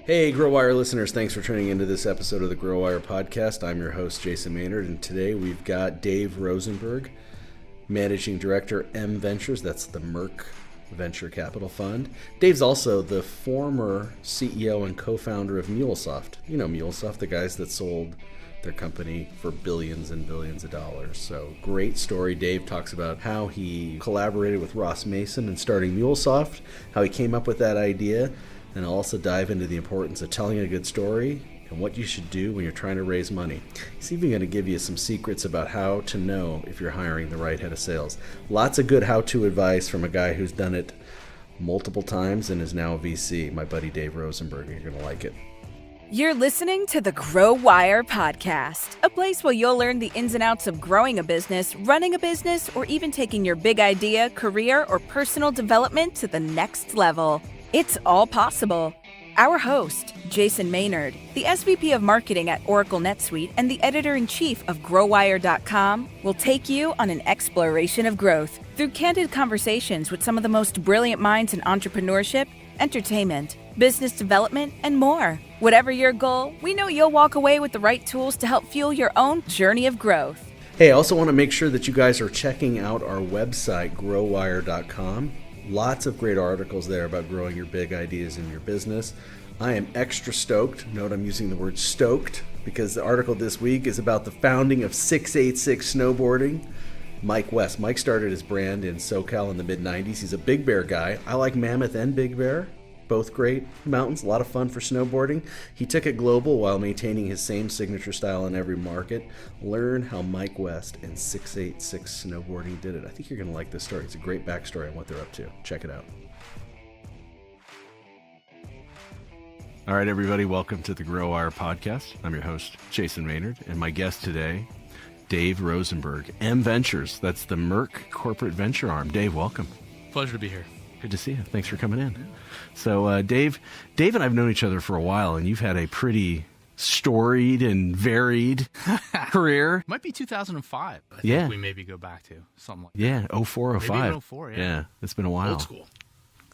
Hey, GrowWire listeners, thanks for tuning into this episode of the GrowWire podcast. I'm your host, Jason Maynard, and today we've got Dave Rosenberg, Managing Director, M-Ventures. That's the Merck Venture Capital Fund. Dave's also the former CEO and co-founder of MuleSoft. You know MuleSoft, the guys that sold their company for billions and billions of dollars. So great story. Dave talks about how he collaborated with Ross Mason in starting MuleSoft, how he came up with that idea, and I'll also dive into the importance of telling a good story and what you should do when you're trying to raise money. He's even going to give you some secrets about how to know if you're hiring the right head of sales. Lots of good how-to advice from a guy who's done it multiple times and is now a VC, my buddy Dave Rosenberg. You're going to like it. You're listening to the GrowWire podcast, a place where you'll learn the ins and outs of growing a business, running a business, or even taking your big idea, career, or personal development to the next level. It's all possible. Our host, Jason Maynard, the SVP of Marketing at Oracle NetSuite and the Editor-in-Chief of GrowWire.com, will take you on an exploration of growth through candid conversations with some of the most brilliant minds in entrepreneurship, entertainment, business development, and more. Whatever your goal, we know you'll walk away with the right tools to help fuel your own journey of growth. Hey, I also want to make sure that you guys are checking out our website, GrowWire.com. Lots of great articles there about growing your big ideas in your business. I am extra stoked. Note I'm using the word stoked because the article this week is about the founding of 686 Snowboarding. Mike West. Mike started his brand in SoCal in the mid-90s. He's a Big Bear guy. I like Mammoth and Big Bear. Both great mountains, a lot of fun for snowboarding. He took it global while maintaining his same signature style in every market. Learn how Mike West and 686 Snowboarding did it. I think you're going to like this story. It's a great backstory on what they're up to. Check it out. All right, everybody, welcome to the GrowWire podcast. I'm your host, Jason Maynard, and my guest today, Dave Rosenberg, M-Ventures. That's the Merck corporate venture arm. Dave, welcome. Pleasure to be here. Good to see you. Thanks for coming in. So, Dave and I have known each other for a while, and you've had a pretty storied and varied career. Might be 2005. I Yeah. think we maybe go back to something like that. Yeah, 04, 05. Maybe even 04, yeah. Yeah, it's been a while. Old school.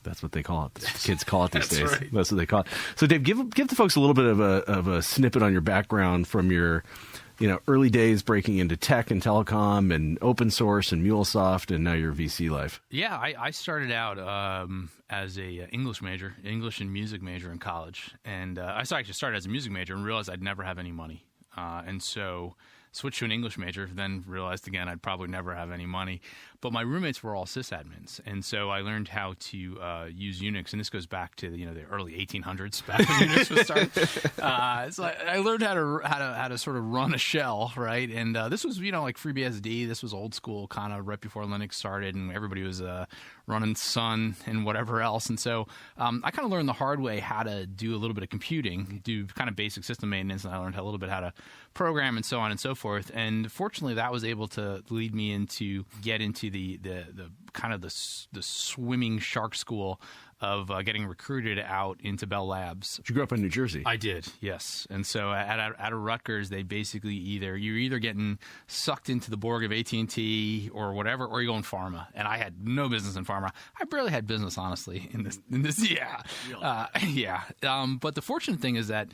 That's what they call it. The kids call it these That's days. right. That's what they call it. So, Dave, give the folks a little bit of a snippet on your background from your early days breaking into tech and telecom and open source and MuleSoft and now your VC life. Yeah, I started out as a English and music major in college. And I actually started as a music major and realized I'd never have any money. And so switched to an English major, then realized again I'd probably never have any money. But my roommates were all sysadmins, and so I learned how to use Unix, and this goes back to the early 1800s, back when Unix was started. So I learned how to sort of run a shell, right? And this was like FreeBSD. This was old school, kind of right before Linux started, and everybody was running Sun and whatever else. And so I kind of learned the hard way how to do a little bit of computing, do kind of basic system maintenance, and I learned a little bit how to program and so on and so forth. And fortunately, that was able to lead me get into the kind of the swimming shark school of getting recruited out into Bell Labs. You grew up in New Jersey. I did, yes. And so at a Rutgers, they basically you're either getting sucked into the Borg of AT&T or whatever, or you're going pharma. And I had no business in pharma. I barely had business, honestly, in this. Yeah. But the fortunate thing is that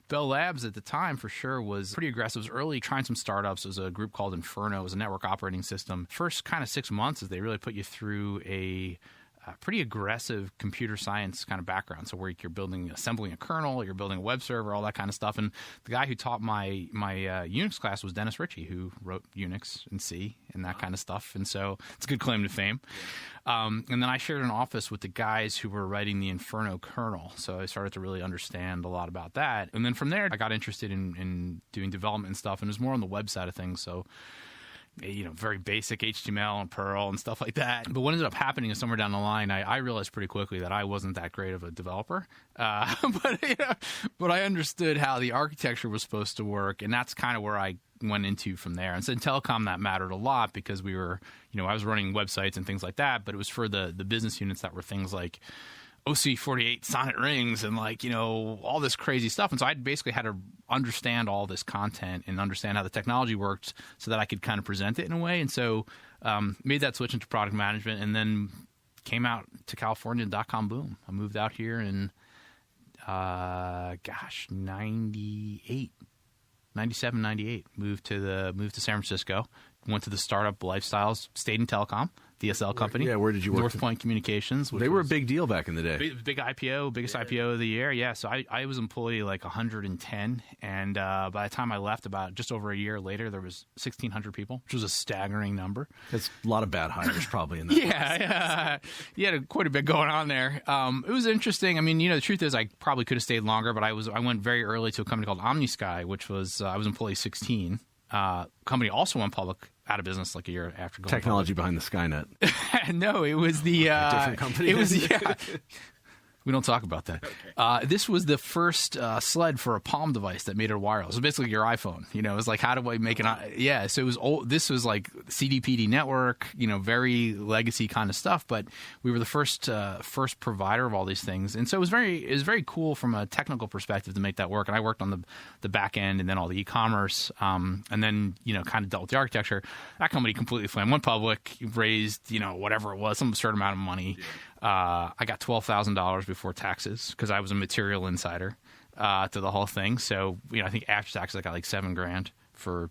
Bell Labs at the time, for sure, was pretty aggressive. It was early, trying some startups. There was a group called Inferno. It was a network operating system. First kind of 6 months is they really put you through a pretty aggressive computer science kind of background. So where you're assembling a kernel, you're building a web server, all that kind of stuff. And the guy who taught my Unix class was Dennis Ritchie, who wrote Unix and C and that kind of stuff. And so it's a good claim to fame. And then I shared an office with the guys who were writing the Inferno kernel. So I started to really understand a lot about that. And then from there, I got interested in doing development and stuff. And it was more on the web side of things. So very basic HTML and Perl and stuff like that. But what ended up happening is somewhere down the line, I realized pretty quickly that I wasn't that great of a developer. But I understood how the architecture was supposed to work, and that's kind of where I went into from there. And so in telecom, that mattered a lot because we were, I was running websites and things like that, but it was for the business units that were things like OC48 Sonnet rings and all this crazy stuff. And so I basically had to understand all this content and understand how the technology worked so that I could kind of present it in a way. And so made that switch into product management and then came out to California, .com boom. I moved out here in 98, 97, 98. Moved to San Francisco. Went to the startup lifestyles. Stayed in telecom, DSL company. Yeah, where did you work? North Point Communications. They were a big deal back in the day. Big IPO, biggest IPO of the year. Yeah, so I was employee like 110, and by the time I left, about just over a year later, there was 1,600 people, which was a staggering number. That's a lot of bad hires probably in that. Yeah, you had quite a bit going on there. It was interesting. I mean, the truth is, I probably could have stayed longer, but I went very early to a company called OmniSky, which was I was employee 16. Company also went public, out of business like a year after going Technology behind the Skynet. No, it was the different company. It was we don't talk about that. Okay. This was the first sled for a Palm device that made it wireless. So basically your iPhone. It was like, how do I make Yeah, so it was old. This was like CDPD network. Very legacy kind of stuff. But we were the first provider of all these things, and so it was very cool from a technical perspective to make that work. And I worked on the back end and then all the e-commerce, and then kind of dealt with the architecture. That company completely flamed. Went public, raised whatever it was, some certain amount of money. Yeah. I got $12,000 before taxes because I was a material insider to the whole thing. So, I think after taxes, I got like $7,000 for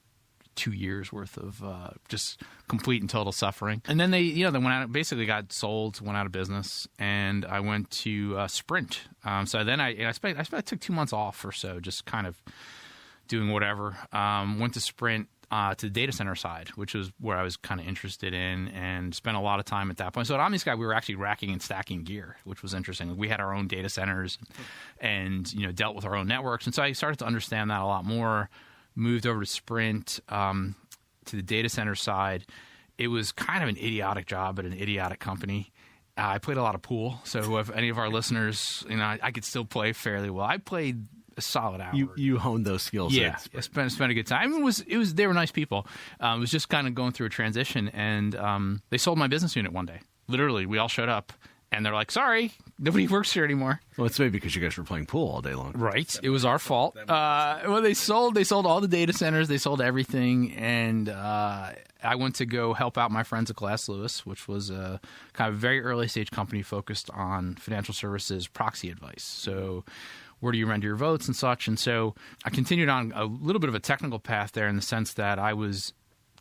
2 years worth of just complete and total suffering. And then they went out, basically got sold, went out of business, and I went to Sprint. So then I took 2 months off or so, just kind of doing whatever. Went to Sprint. To the data center side, which was where I was kind of interested in, and spent a lot of time at that point. So at OmniSky, we were actually racking and stacking gear, which was interesting. We had our own data centers and dealt with our own networks. And so I started to understand that a lot more, moved over to Sprint, to the data center side. It was kind of an idiotic job at an idiotic company. I played a lot of pool. So if any of our listeners, I could still play fairly well. I played a solid hour. You honed those skills. Yeah, I spent a good time. It was they were nice people. It was just kind of going through a transition, and they sold my business unit one day. Literally, we all showed up, and they're like, "Sorry, nobody works here anymore." Well, it's maybe because you guys were playing pool all day long. Right. It was our fault. Well, they sold all the data centers. They sold everything, and I went to go help out my friends at Glass Lewis, which was a kind of very early stage company focused on financial services proxy advice. So where do you render your votes and such? And so I continued on a little bit of a technical path there in the sense that I was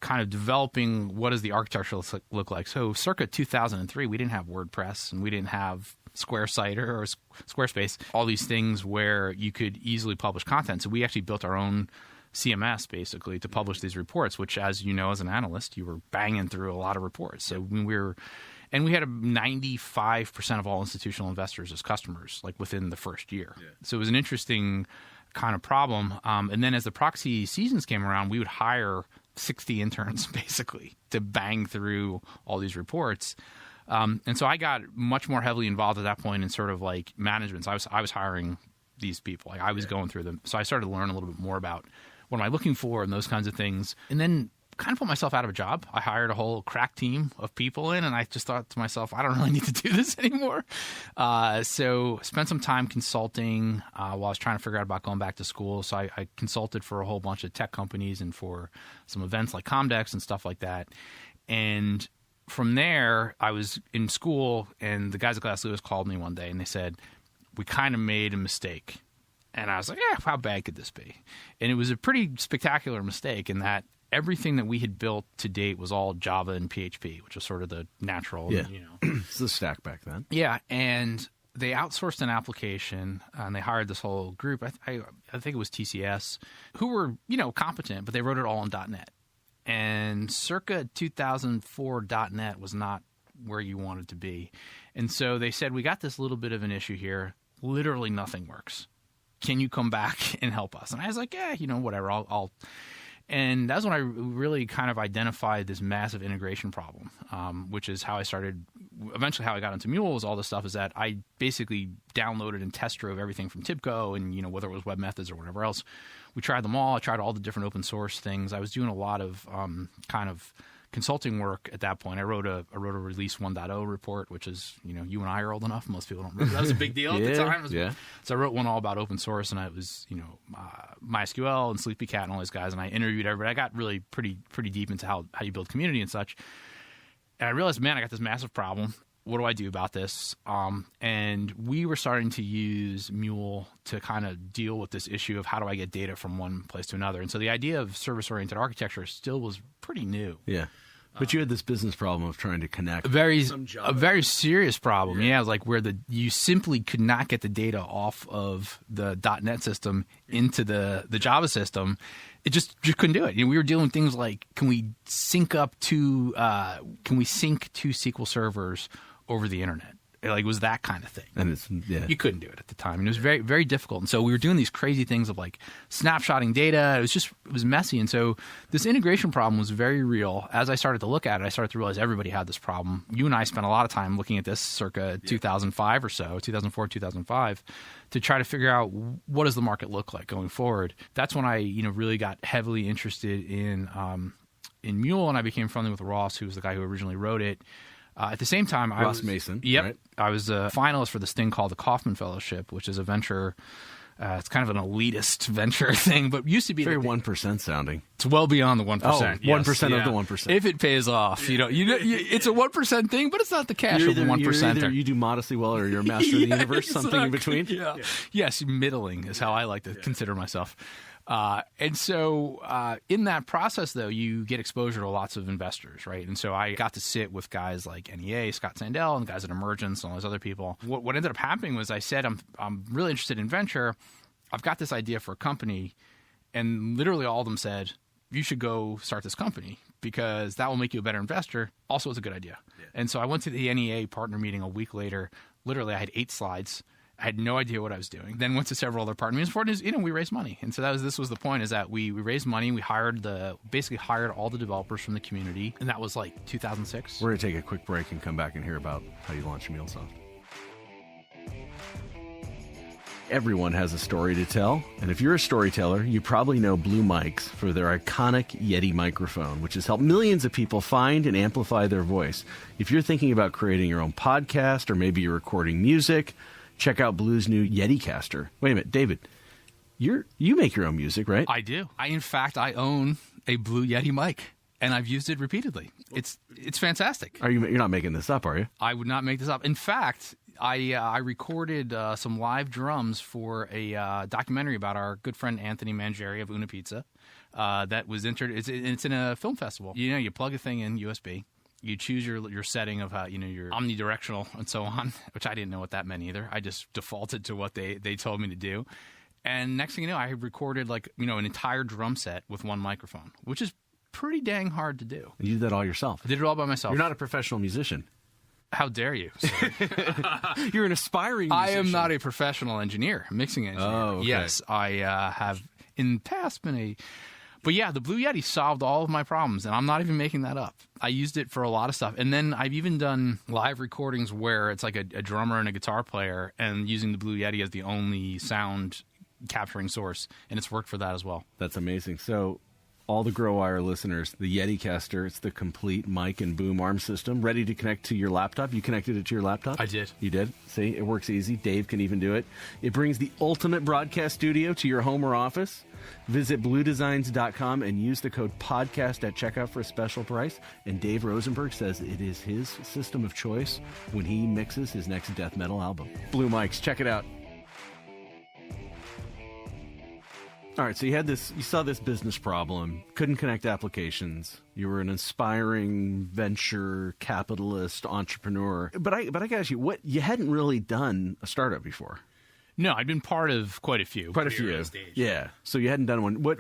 kind of developing what does the architecture look like. So circa 2003, we didn't have WordPress and we didn't have SquareSite or Squarespace, all these things where you could easily publish content. So we actually built our own CMS basically to publish these reports, which, as you know, as an analyst, you were banging through a lot of reports. So we had 95% of all institutional investors as customers, like within the first year. Yeah. So it was an interesting kind of problem. And then as the proxy seasons came around, we would hire 60 interns basically to bang through all these reports. And so I got much more heavily involved at that point in sort of like management. So I was hiring these people. Like I was going through them. So I started to learn a little bit more about what am I looking for and those kinds of things. And then kind of put myself out of a job. I hired a whole crack team of people in, and I just thought to myself, I don't really need to do this anymore. So spent some time consulting while I was trying to figure out about going back to school. So I consulted for a whole bunch of tech companies and for some events like Comdex and stuff like that. And from there, I was in school, and the guys at Glass Lewis called me one day, and they said, we kind of made a mistake. And I was like, how bad could this be? And it was a pretty spectacular mistake in that everything that we had built to date was all Java and PHP, which was sort of the natural, It's the stack back then. Yeah, and they outsourced an application, and they hired this whole group. I think it was TCS, who were, competent, but they wrote it all in .NET. And circa 2004, .NET was not where you wanted to be. And so they said, we got this little bit of an issue here. Literally nothing works. Can you come back and help us? And I was like, whatever, I'll. And that's when I really kind of identified this massive integration problem, which is how I started. Eventually, how I got into Mule was all this stuff is that I basically downloaded and test drove everything from Tibco and, whether it was web methods or whatever else. We tried them all. I tried all the different open source things. I was doing a lot of kind of consulting work at that point. I wrote a release 1.0 report, which is, you and I are old enough. Most people don't remember. That was a big deal at the time. So I wrote one all about open source, and it was, MySQL and SleepyCat and all these guys, and I interviewed everybody. I got really pretty deep into how you build community and such. And I realized, man, I got this massive problem. what do I do about this? And we were starting to use Mule to kind of deal with this issue of how do I get data from one place to another. And so the idea of service-oriented architecture still was pretty new. Yeah. But you had this business problem of trying to connect a very serious problem. Yeah, like where you simply could not get the data off of the .NET system into the Java system. It just couldn't do it. You know, we were dealing with things like, can we sync two SQL servers over the internet? Like, it was that kind of thing. And you couldn't do it at the time. And it was very, very difficult. And so we were doing these crazy things of like snapshotting data. It was messy. And so this integration problem was very real. As I started to look at it, I started to realize everybody had this problem. You and I spent a lot of time looking at this circa 2005 or so, 2004, 2005, to try to figure out what does the market look like going forward. That's when I, really got heavily interested in Mule, and I became friendly with Ross, who was the guy who originally wrote it. At the same time, Ross Mason. Yep. Right? I was a finalist for this thing called the Kauffman Fellowship, which is a venture. It's kind of an elitist venture thing, but used to be very 1% sounding. It's well beyond the 1%. Oh, 1% of the 1%. If it pays off, it's a 1% thing, but it's not the cash of the 1%. You do modestly well, or you're a master of the universe, something in between. Yeah. Yes, middling is how I like to consider myself. And so in that process, though, you get exposure to lots of investors, right? And so I got to sit with guys like NEA, Scott Sandell, and guys at Emergence, and all those other people. What ended up happening was I said, I'm really interested in venture. I've got this idea for a company. And literally all of them said, you should go start this company because that will make you a better investor. Also, it's a good idea. Yeah. And so I went to the NEA partner meeting a week later. Literally, I had 8 slides. I had no idea what I was doing. Then went to several other partner meetings. Important is, we raised money, and so this was the point: is that we raised money. We basically hired all the developers from the community, and that was like 2006. We're gonna take a quick break and come back and hear about how you launched MuleSoft. Everyone has a story to tell, and if you're a storyteller, you probably know Blue Mics for their iconic Yeti microphone, which has helped millions of people find and amplify their voice. If you're thinking about creating your own podcast, or maybe you're recording music, check out Blue's new YetiCaster. Wait a minute, David, you make your own music, right? I do. In fact, I own a Blue Yeti mic, and I've used it repeatedly. It's fantastic. You're not making this up, are you? I would not make this up. In fact, I recorded some live drums for a documentary about our good friend Anthony Mangieri of Una Pizza that was entered. It's in a film festival. You plug a thing in USB. You choose your setting of how, your omnidirectional and so on, which I didn't know what that meant either. I just defaulted to what they told me to do. And next thing you know, I recorded an entire drum set with one microphone, which is pretty dang hard to do. You did that all yourself? I did it all by myself. You're not a professional musician. How dare you? You're an aspiring musician. I am not a professional engineer, mixing engineer. Oh, okay. Yes, I have in the past been a... But yeah, the Blue Yeti solved all of my problems, and I'm not even making that up. I used it for a lot of stuff. And then I've even done live recordings where it's like a drummer and a guitar player and using the Blue Yeti as the only sound capturing source, and it's worked for that as well. That's amazing. So all the GrowWire listeners, the YetiCaster, it's the complete mic and boom arm system, ready to connect to your laptop. You connected it to your laptop? I did. You did? See, it works easy. Dave can even do it. It brings the ultimate broadcast studio to your home or office. Visit bluedesigns.com and use the code podcast at checkout for a special price. And Dave Rosenberg says it is his system of choice when he mixes his next death metal album. Blue Mics, check it out. All right, so you saw this business problem, couldn't connect applications. You were an aspiring venture capitalist entrepreneur. But I got to ask you, you hadn't really done a startup before. No, I'd been part of quite a few. Quite a few. Yeah. So you hadn't done one. What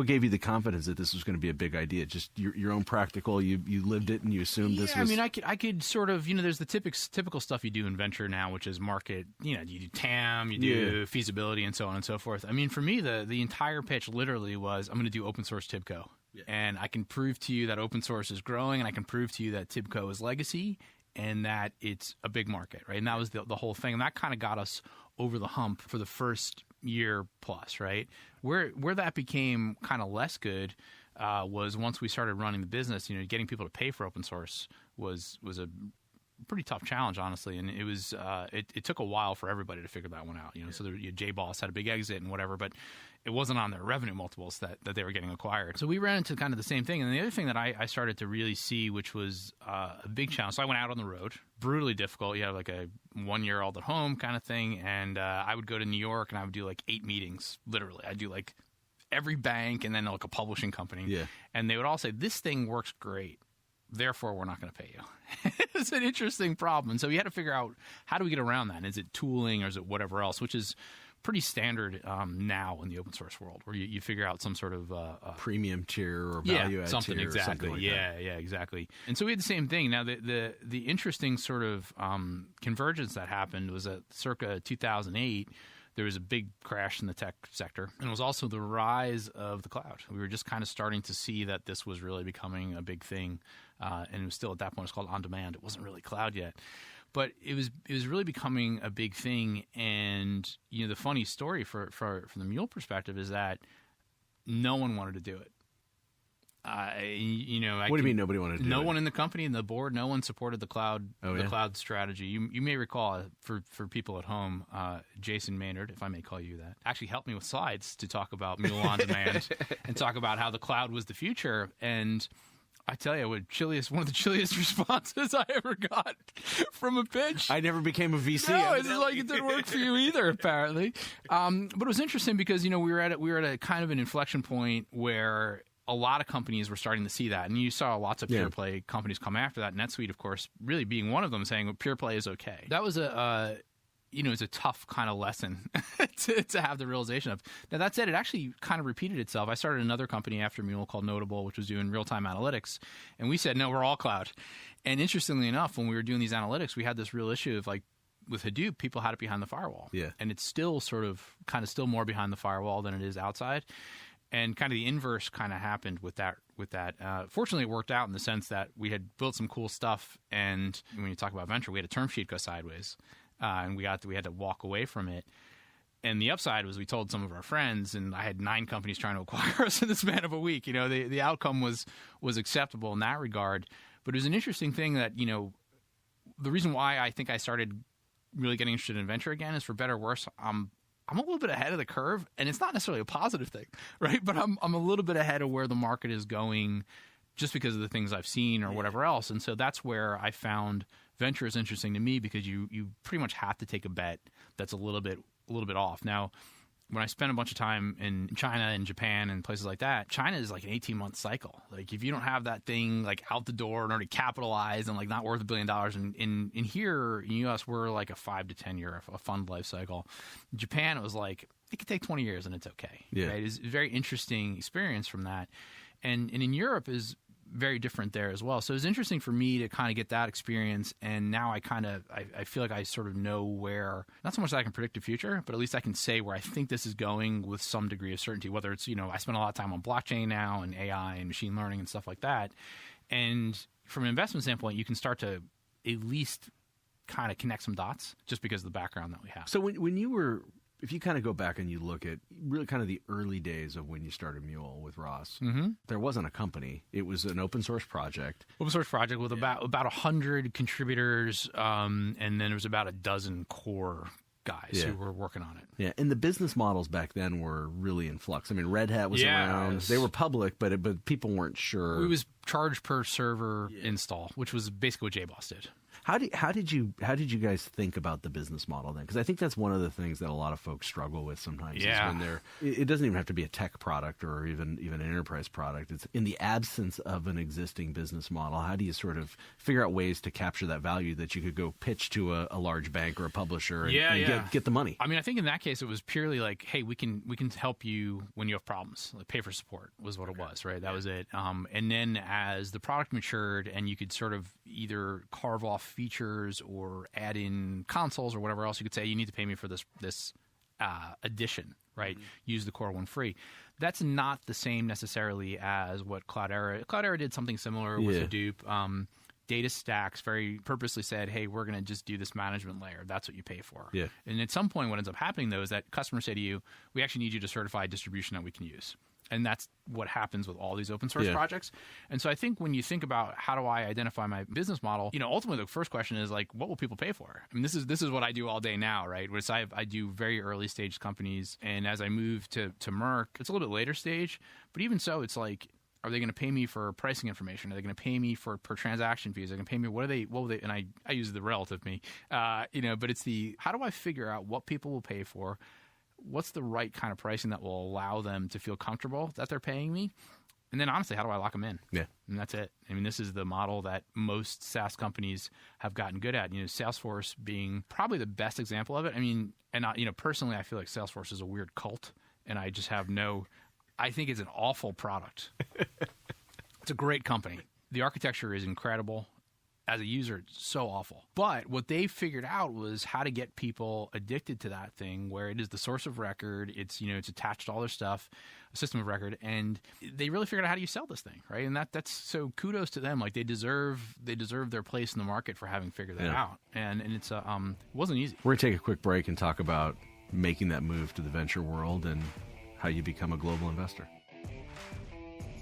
gave you the confidence that this was going to be a big idea? Just your own practical, you lived it and you assumed this was... I mean, I could sort of, there's the typical stuff you do in venture now, which is market, you do TAM, you do feasibility and so on and so forth. I mean, for me, the entire pitch literally was, I'm going to do open source TIBCO. Yeah. And I can prove to you that open source is growing, and I can prove to you that TIBCO is legacy and that it's a big market, right? And that was the whole thing. And that kind of got us over the hump for the first year plus, right? Where that became kind of less good was once we started running the business. Getting people to pay for open source was a pretty tough challenge, honestly, and it was it took a while for everybody to figure that one out. So JBoss had a big exit and whatever, but it wasn't on their revenue multiples that they were getting acquired. So we ran into kind of the same thing. And the other thing that I started to really see, which was a big challenge. So I went out on the road, brutally difficult. You have like a 1-year-old at home kind of thing. And I would go to New York and I would do like 8 meetings, literally. I'd do like every bank and then like a publishing company. Yeah. And they would all say, this thing works great. Therefore, we're not going to pay you. It's an interesting problem. And so you had to figure out, how do we get around that? Is it tooling or is it whatever else, which is pretty standard now in the open source world, where you figure out some sort of premium tier or value add something, tier exactly. or something like that. Yeah, exactly. And so we had the same thing. Now, the interesting sort of convergence that happened was at circa 2008. There was a big crash in the tech sector, and it was also the rise of the cloud. We were just kind of starting to see that this was really becoming a big thing, and it was still at that point, it was called on demand. It wasn't really cloud yet. But it was really becoming a big thing, and the funny story from the Mule perspective is that no one wanted to do it. What do you mean nobody wanted to do it? No one in the company and the board, no one supported the cloud cloud strategy. You may recall, for people at home, Jason Maynard, if I may call you that, actually helped me with slides to talk about Mule on Demand and talk about how the cloud was the future. And I tell you, one of the chilliest responses I ever got from a pitch. I never became a VC. No, it's like it didn't work for you either, apparently. But it was interesting because we were at a kind of an inflection point where a lot of companies were starting to see that, and you saw lots of pure play companies come after that. NetSuite, of course, really being one of them, saying pure play is okay. That was it's a tough kind of lesson to have the realization of. Now, that said, it actually kind of repeated itself. I started another company after Mule called Nodeable, which was doing real-time analytics, and we said, no, we're all cloud. And interestingly enough, when we were doing these analytics, we had this real issue of, like, with Hadoop, people had it behind the firewall. Yeah. And it's still still more behind the firewall than it is outside. And kind of the inverse kind of happened with that. Fortunately, it worked out in the sense that we had built some cool stuff, and when you talk about venture, we had a term sheet go sideways, and we had to walk away from it. And the upside was we told some of our friends, and I had 9 companies trying to acquire us in the span of a week. The outcome was acceptable in that regard. But it was an interesting thing that the reason why I think I started really getting interested in venture again is, for better or worse, I'm a little bit ahead of the curve, and it's not necessarily a positive thing, right? But I'm a little bit ahead of where the market is going, just because of the things I've seen or whatever else. And so that's where I found venture is interesting to me, because you pretty much have to take a bet that's a little bit off. Now, when I spent a bunch of time in China and Japan and places like that, China is like an 18-month cycle. Like, if you don't have that thing like out the door and already capitalized and like not worth $1 billion, in here in the U.S. we're like a 5 to 10 year a fund life cycle. In Japan, it was like it could take 20 years and it's okay. Yeah. Right? It's a very interesting experience from that, and in Europe is very different there as well. So it was interesting for me to kind of get that experience, and now I feel like I sort of know where, not so much that I can predict the future, but at least I can say where I think this is going with some degree of certainty, whether it's, I spend a lot of time on blockchain now and AI and machine learning and stuff like that. And from an investment standpoint, you can start to at least kind of connect some dots just because of the background that we have. So if you kind of go back and you look at really kind of the early days of when you started Mule with Ross, there wasn't a company. It was an open source project. Open source project with about 100 contributors, and then there was about a dozen core guys who were working on it. Yeah, and the business models back then were really in flux. I mean, Red Hat was around. They were public, but people weren't sure. It was charge per server install, which was basically what JBoss did. How did you guys think about the business model then? Because I think that's one of the things that a lot of folks struggle with sometimes. Yeah. Is when it doesn't even have to be a tech product or even an enterprise product. It's in the absence of an existing business model. How do you sort of figure out ways to capture that value that you could go pitch to a large bank or a publisher and get the money? I mean, I think in that case it was purely like, hey, we can help you when you have problems. Like, pay for support was what it was, right? That was it. And then as the product matured and you could sort of either carve off features or add in consoles or whatever else, you could say, you need to pay me for this addition, right? Use the core one free. That's not the same necessarily as what Cloudera did. Something similar with Hadoop. Data Stacks very purposely said, hey, we're going to just do this management layer. That's what you pay for. Yeah. And at some point what ends up happening, though, is that customers say to you, we actually need you to certify a distribution that we can use. And that's what happens with all these open source projects. And so I think when you think about how do I identify my business model, ultimately the first question is like, what will people pay for? I mean, this is what I do all day now, right? Which I do very early stage companies. And as I move to Merck, it's a little bit later stage. But even so, it's like, are they going to pay me for pricing information? Are they going to pay me per transaction fees? Are they going to pay me? What will they? And I use the relative me, but it's how do I figure out what people will pay for? What's the right kind of pricing that will allow them to feel comfortable that they're paying me? And then honestly, how do I lock them in? Yeah. And that's it. I mean, this is the model that most SaaS companies have gotten good at. Salesforce being probably the best example of it. I mean, and personally, I feel like Salesforce is a weird cult, and I just have I think it's an awful product. It's a great company. The architecture is incredible. As a user, it's so awful. But what they figured out was how to get people addicted to that thing where it is the source of record. It's, it's attached to all their stuff, a system of record. And they really figured out how do you sell this thing, right? And that's so kudos to them. Like they deserve their place in the market for having figured that out. And it's it wasn't easy. We're going to take a quick break and talk about making that move to the venture world and how you become a global investor.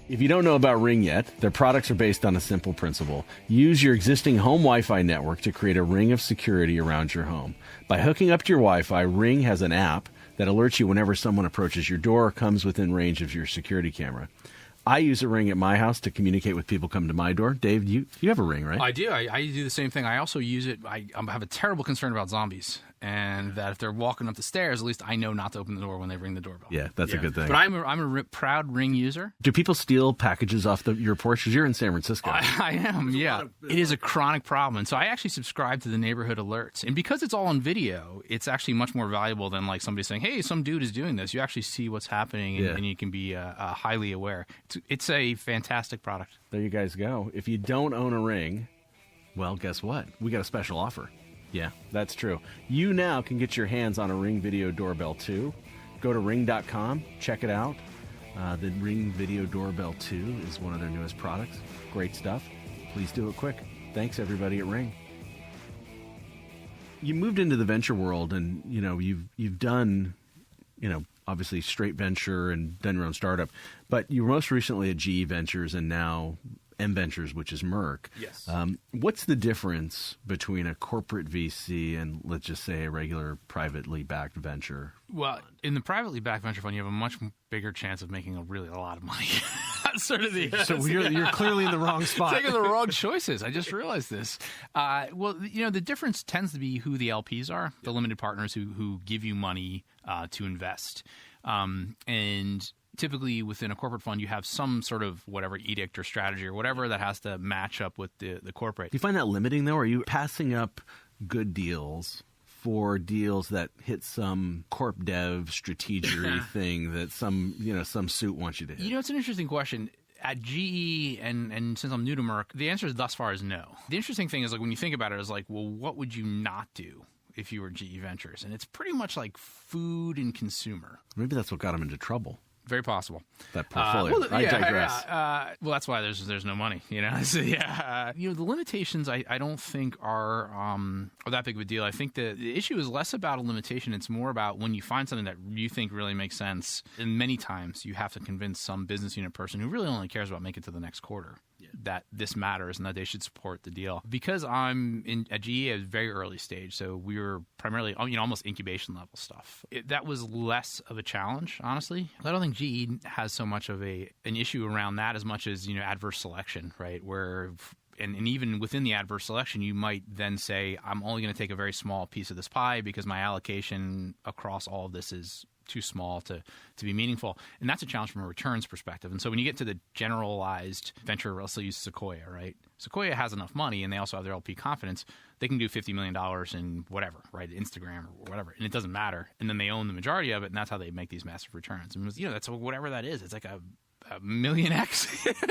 If you don't know about Ring yet, their products are based on a simple principle. Use your existing home Wi-Fi network to create a ring of security around your home. By hooking up to your Wi-Fi, Ring has an app that alerts you whenever someone approaches your door or comes within range of your security camera. I use a Ring at my house to communicate with people coming to my door. Dave, you have a Ring, right? I do. I do the same thing. I also use it. I have a terrible concern about zombies, and that if they're walking up the stairs, at least I know not to open the door when they ring the doorbell. Yeah, that's a good thing. But I'm a proud Ring user. Do people steal packages off your porch? Because you're in San Francisco. I am, It is a chronic problem. And so I actually subscribe to the neighborhood alerts. And because it's all on video, it's actually much more valuable than like somebody saying, hey, some dude is doing this. You actually see what's happening, and you can be highly aware. It's a fantastic product. There you guys go. If you don't own a Ring, well, guess what? We got a special offer. Yeah, that's true. You now can get your hands on a Ring Video Doorbell 2. Go to ring.com, check it out. The Ring Video Doorbell 2 is one of their newest products. Great stuff. Please do it quick. Thanks, everybody at Ring. You moved into the venture world, and you've done, obviously straight venture and done your own startup. But you were most recently at GE Ventures and now M-Ventures, which is Merck. Yes. What's the difference between a corporate VC and, let's just say, a regular privately backed venture? Well, in the privately backed venture fund, you have a much bigger chance of making a lot of money. That's sort of the. So you're clearly in the wrong spot. Taking the wrong choices. I just realized this. The difference tends to be who the LPs are, the limited partners who give you money to invest, and typically within a corporate fund, you have some sort of whatever edict or strategy or whatever that has to match up with the corporate. Do you find that limiting, though? Are you passing up good deals for deals that hit some corp dev strategy thing that some suit wants you to hit? It's an interesting question. At GE, and since I'm new to Merck, the answer thus far is no. The interesting thing is, like, when you think about it, is like, well, what would you not do if you were GE Ventures? And it's pretty much like food and consumer. Maybe that's what got them into trouble. Very possible. That portfolio. I digress. Well, that's why there's no money. So, the limitations I don't think are that big of a deal. I think the issue is less about a limitation. It's more about when you find something that you think really makes sense. And many times you have to convince some business unit person who really only cares about making it to the next quarter that this matters and that they should support the deal. Because I'm at GE at a very early stage, so we were primarily almost incubation level stuff. That was less of a challenge, honestly. I don't think GE has so much of an issue around that as much as adverse selection, right? Where and even within the adverse selection, you might then say, I'm only going to take a very small piece of this pie because my allocation across all of this is too small to be meaningful. And that's a challenge from a returns perspective. And so when you get to the generalized venture, let's use Sequoia, right? Sequoia has enough money and they also have their LP confidence. They can do $50 million in whatever, right? Instagram or whatever. And it doesn't matter. And then they own the majority of it. And that's how they make these massive returns. And that's whatever that is. It's like a million X.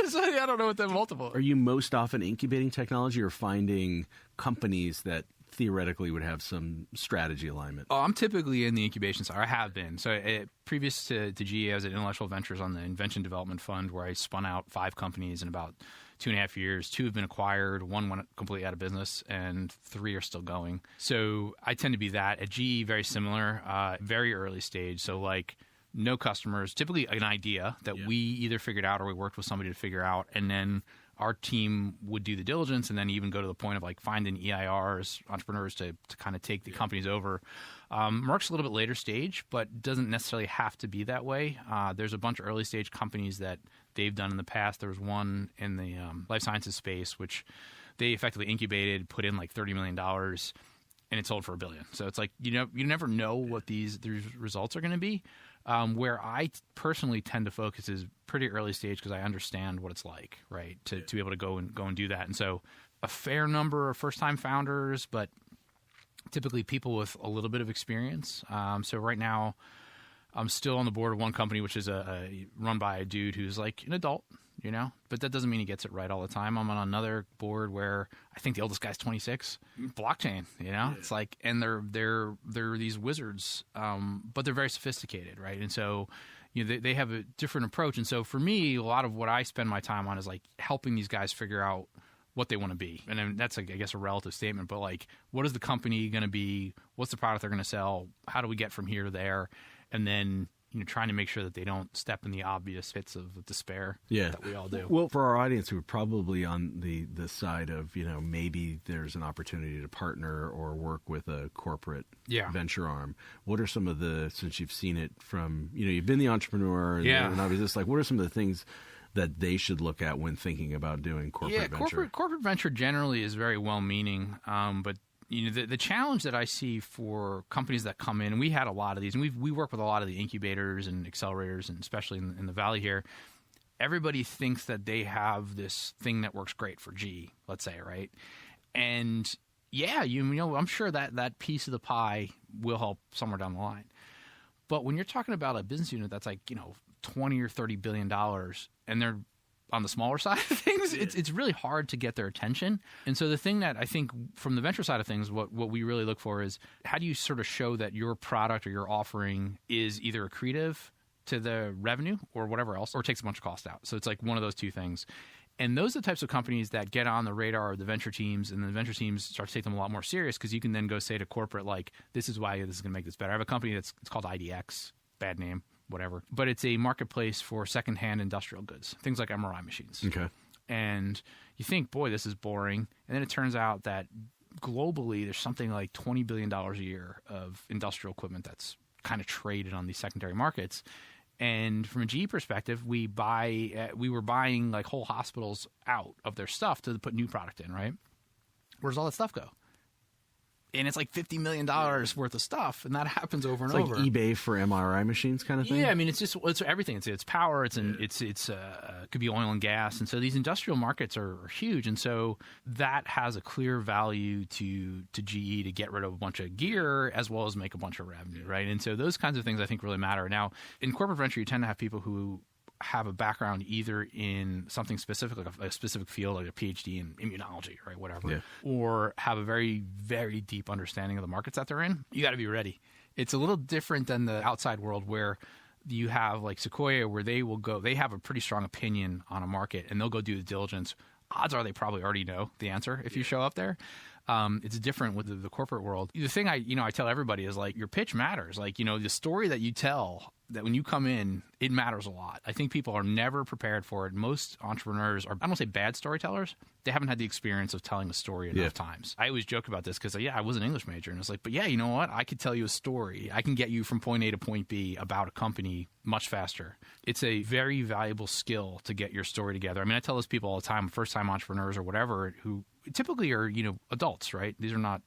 So I don't know what that multiple. Are you most often incubating technology or finding companies that theoretically would have some strategy alignment? Oh, I'm typically in the incubation side. I have been. So previous to GE, I was at Intellectual Ventures on the Invention Development Fund, where I spun out 5 companies in about 2.5 years. 2 have been acquired, 1 went completely out of business, and 3 are still going. So I tend to be that. At GE, very similar, very early stage. So like no customers, typically an idea that we either figured out or we worked with somebody to figure out, and then our team would do the diligence and then even go to the point of like finding EIRs, entrepreneurs to kind of take the companies over. Merck's a little bit later stage, but doesn't necessarily have to be that way. There's a bunch of early stage companies that they've done in the past. There was one in the life sciences space, which they effectively incubated, put in like $30 million, and it sold for $1 billion. So it's like, you never know what these results are going to be. Where I personally tend to focus is pretty early stage because I understand what it's like, right, to be able to go and do that. And so a fair number of first-time founders, but typically people with a little bit of experience. So right now I'm still on the board of one company, which is run by a dude who's like an adult, but that doesn't mean he gets it right all the time. I'm on another board where I think the oldest guy's 26. Blockchain, it's like, and they're these wizards, but they're very sophisticated, right? And so, they have a different approach. And so for me, a lot of what I spend my time on is like helping these guys figure out what they want to be. And then that's, I guess, a relative statement, but like, what is the company going to be? What's the product they're going to sell? How do we get from here to there? And then, trying to make sure that they don't step in the obvious fits of despair that we all do. Well, for our audience who are probably on the side of, maybe there's an opportunity to partner or work with a corporate venture arm, what are some of since you've seen it from, you've been the entrepreneur and obviously it's like, what are some of the things that they should look at when thinking about doing corporate venture? Corporate venture generally is very well-meaning, but the challenge that I see for companies that come in, and we had a lot of these, and we work with a lot of the incubators and accelerators, and especially in the Valley here, everybody thinks that they have this thing that works great for GE, let's say, right? And I'm sure that piece of the pie will help somewhere down the line. But when you're talking about a business unit that's like, $20 or $30 billion, and they're on the smaller side of things, it's really hard to get their attention. And so the thing that I think from the venture side of things, what we really look for is how do you sort of show that your product or your offering is either accretive to the revenue or whatever else, or takes a bunch of cost out. So it's like one of those two things. And those are the types of companies that get on the radar of the venture teams, and the venture teams start to take them a lot more serious because you can then go say to corporate, like, this is why this is going to make this better. I have a company it's called IDX, bad name, whatever. But it's a marketplace for secondhand industrial goods, things like MRI machines. Okay. And you think, boy, this is boring. And then it turns out that globally there's something like $20 billion a year of industrial equipment that's kind of traded on these secondary markets. And from a GE perspective, we were buying like whole hospitals out of their stuff to put new product in, right? Where does all that stuff go? And it's like $50 million worth of stuff, and that happens over and over. It's like eBay for MRI machines kind of thing? Yeah, I mean, it's everything. It's power, it could be oil and gas. And so these industrial markets are huge. And so that has a clear value to GE to get rid of a bunch of gear as well as make a bunch of revenue, right? And so those kinds of things I think really matter. Now, in corporate venture, you tend to have people who have a background either in something specific, like a specific field, like a PhD in immunology, right, whatever, or have a very, very deep understanding of the markets that they're in. You got to be ready. It's a little different than the outside world where you have like Sequoia, where they have a pretty strong opinion on a market, and they'll go do the diligence. Odds are they probably already know the answer if you show up there. It's different with the corporate world. The thing I tell everybody is like your pitch matters. Like, the story that you tell, that when you come in, it matters a lot. I think people are never prepared for it. Most entrepreneurs are, I don't say bad storytellers, they haven't had the experience of telling a story enough times. I always joke about this because, I was an English major, and it's like, but you know what? I could tell you a story. I can get you from point A to point B about a company much faster. It's a very valuable skill to get your story together. I mean, I tell those people all the time, first-time entrepreneurs or whatever, who typically are, adults, right? These are not,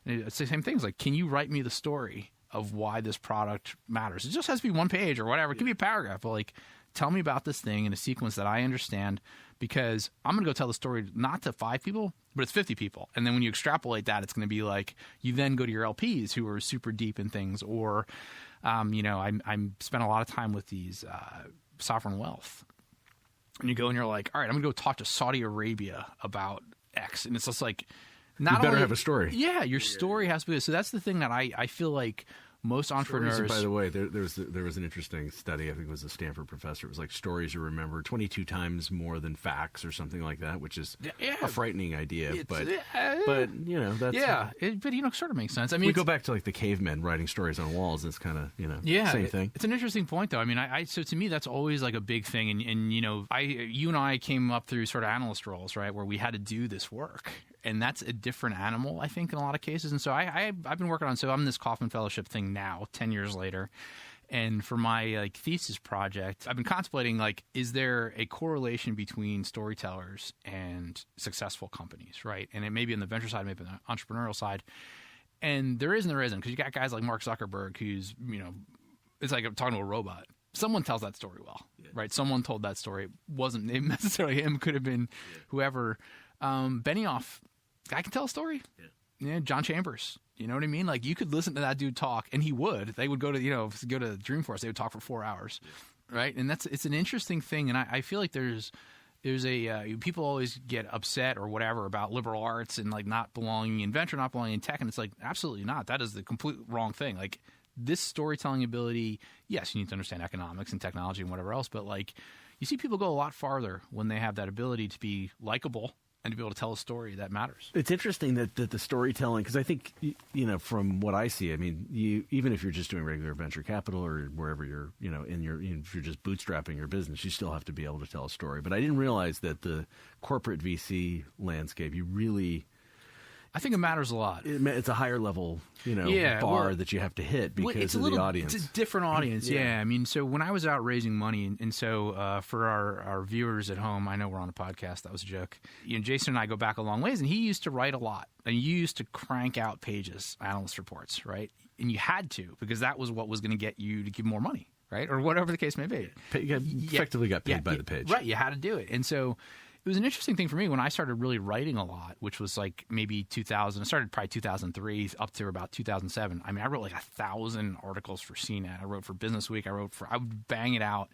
it's the same things. Like, can you write me the story of why this product matters? It just has to be one page or whatever. It could be a paragraph, but like, tell me about this thing in a sequence that I understand, because I'm going to go tell the story not to 5 people, but it's 50 people. And then when you extrapolate that, it's going to be like, you then go to your LPs who are super deep in things, or, I spent a lot of time with these sovereign wealth. And you go and you're like, all right, I'm going to go talk to Saudi Arabia about X. And it's just like, you better have a story. Yeah, your story has to be. So that's the thing that I feel like most entrepreneurs. By the way, there was an interesting study. I think it was a Stanford professor. It was like stories are remembered 22 times more than facts, or something like that, which is a frightening idea. But you know, that's but you know, sort of makes sense. I mean, we go back to like the cavemen writing stories on walls. It's kind of same thing. It's an interesting point, though. I mean, so to me, that's always like a big thing. And you know, you and I came up through sort of analyst roles, right, where we had to do this work. And that's a different animal, I think, in a lot of cases. And so I've been working on, so I'm in this Kaufman Fellowship thing now, 10 years later. And for my thesis project, I've been contemplating, is there a correlation between storytellers and successful companies, right? And it may be on the venture side, maybe on the entrepreneurial side. And there is and there isn't, because you got guys like Mark Zuckerberg, who's, it's like I'm talking to a robot. Someone tells that story well, right? Someone told that story. It wasn't necessarily him, could have been whoever. Benioff, I can tell a story. Yeah, John Chambers. You know what I mean? Like, you could listen to that dude talk, and he would. They would go to Dreamforce. They would talk for 4 hours, right? And it's an interesting thing. And I feel like there's a people always get upset or whatever about liberal arts and not belonging in venture, not belonging in tech, and it's like, absolutely not. That is the complete wrong thing. Like, this storytelling ability, yes, you need to understand economics and technology and whatever else, but you see people go a lot farther when they have that ability to be likable and to be able to tell a story that matters. It's interesting that the storytelling, because I think, from what I see, I mean, even if you're just doing regular venture capital or wherever you're, if you're just bootstrapping your business, you still have to be able to tell a story. But I didn't realize that the corporate VC landscape, I think it matters a lot. It's a higher level, bar that you have to hit because of the audience. It's a different audience, yeah. I mean, so when I was out raising money, and so for our viewers at home, I know we're on a podcast. That was a joke. Jason and I go back a long ways, and he used to write a lot. And you used to crank out pages, analyst reports, right? And you had to, because that was what was going to get you to give more money, right? Or whatever the case may be. You effectively got paid by the page. Right, you had to do it. And so it was an interesting thing for me when I started really writing a lot, which was maybe 2000. I started probably 2003 up to about 2007. I mean, I wrote 1,000 articles for CNET. I wrote for Business Week. I would bang it out.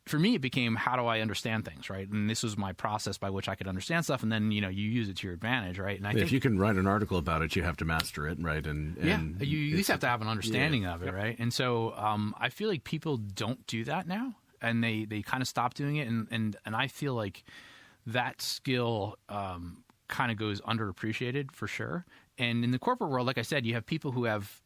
For me, it became, how do I understand things, right? And this was my process by which I could understand stuff, and then you use it to your advantage, right? And I think if you can write an article about it, you have to master it, right? And you at least have to have an understanding of it, right? And so I feel like people don't do that now, and they kind of stop doing it, and I feel like that skill kind of goes underappreciated for sure. And in the corporate world, like I said, you have people who have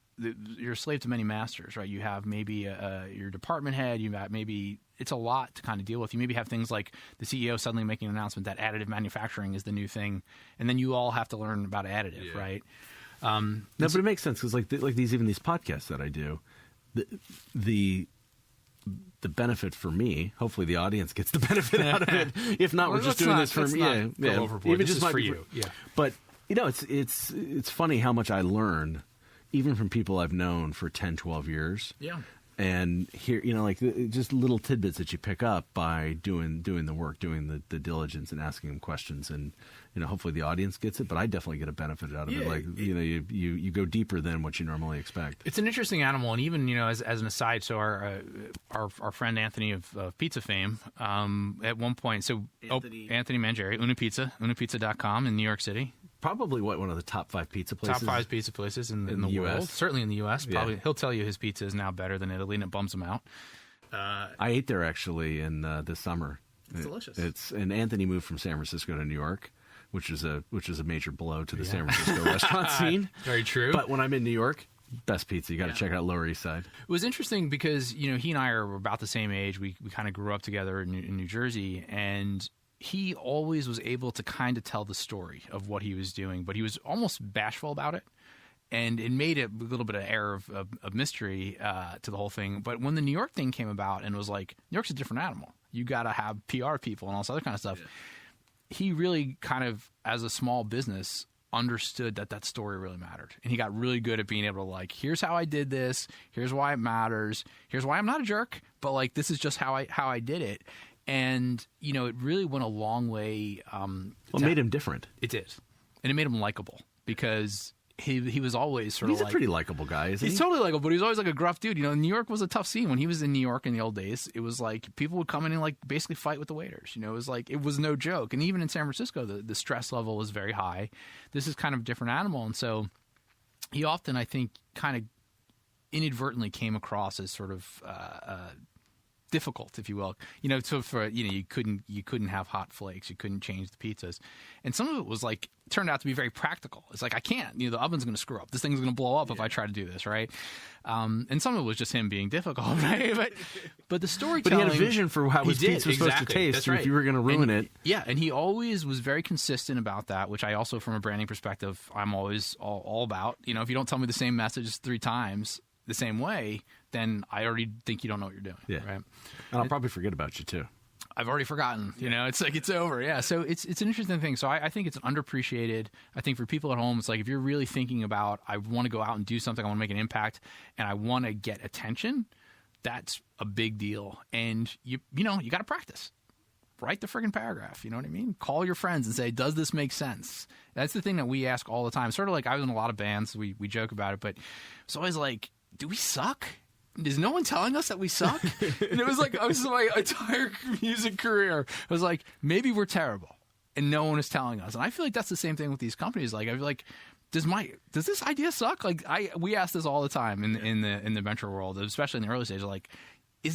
you're a slave to many masters, right? You have maybe your department head. You have maybe it's a lot to kind of deal with. You maybe have things like the CEO suddenly making an announcement that additive manufacturing is the new thing, and then you all have to learn about additive, right? No, but it makes sense because like these podcasts that I do, the benefit for me, hopefully the audience gets the benefit out of it. If not, we're just doing this for me. Even just for you. Yeah. But it's funny how much I learn even from people I've known for 10, 12 years. Yeah. And here, just little tidbits that you pick up by doing the work, doing the diligence, and asking them questions, and hopefully the audience gets it. But I definitely get a benefit out of it. You go deeper than what you normally expect. It's an interesting animal, and even as an aside, so our friend Anthony of pizza fame, at one point, Anthony Mangieri, unapizza.com in New York City. Probably one of the top 5 pizza places. Top 5 pizza places in the world. Certainly in the U.S. Probably he'll tell you his pizza is now better than Italy, and it bums him out. I ate there actually in this summer. It's delicious. And Anthony moved from San Francisco to New York, which is a major blow to the San Francisco restaurant scene. Very true. But when I'm in New York, best pizza. You got to check out Lower East Side. It was interesting because he and I are about the same age. We kind of grew up together in New Jersey, and he always was able to kind of tell the story of what he was doing, but he was almost bashful about it. And it made a little bit of air of mystery to the whole thing. But when the New York thing came about and was like, New York's a different animal. You got to have PR people and all this other kind of stuff. Yeah. He really kind of, as a small business, understood that story really mattered. And he got really good at being able to here's how I did this. Here's why it matters. Here's why I'm not a jerk. But this is just how I did it. And, it really went a long way. It made him different. It did. And it made him likable because he was always sort of He's a pretty likable guy, isn't he? He's totally likable, but he's always a gruff dude. New York was a tough scene. When he was in New York in the old days, it was people would come in and basically fight with the waiters. It was it was no joke. And even in San Francisco, the stress level was very high. This is kind of a different animal. And so he often, I think, kind of inadvertently came across as sort of difficult, if you will. So for you couldn't have hot flakes, you couldn't change the pizzas, and some of it was like turned out to be very practical. It's like I can't. The oven's going to screw up. This thing's going to blow up if I try to do this, right? And some of it was just him being difficult, right? But the storytelling. But he had a vision for how his pizza was supposed to taste. That's right. If you were going to ruin it, and he always was very consistent about that, which I also, from a branding perspective, I'm always all about. If you don't tell me the same message 3 times the same way, then I already think you don't know what you're doing. Yeah. Right. And I'll probably forget about you too. I've already forgotten. It's like it's over. Yeah. So it's an interesting thing. So I think it's underappreciated. I think for people at home, it's like if you're really thinking about, I want to go out and do something, I want to make an impact, and I want to get attention, that's a big deal. And you got to practice. Write the friggin' paragraph. You know what I mean? Call your friends and say, does this make sense? That's the thing that we ask all the time. Sort of like I was in a lot of bands. We joke about it, but it's always like, do we suck? Is no one telling us that we suck? And it was like, I was my entire music career. I was like, maybe we're terrible, and no one is telling us. And I feel like that's the same thing with these companies. Like, I feel like, does this idea suck? Like, we ask this all the time in the venture world, especially in the early stage. Like,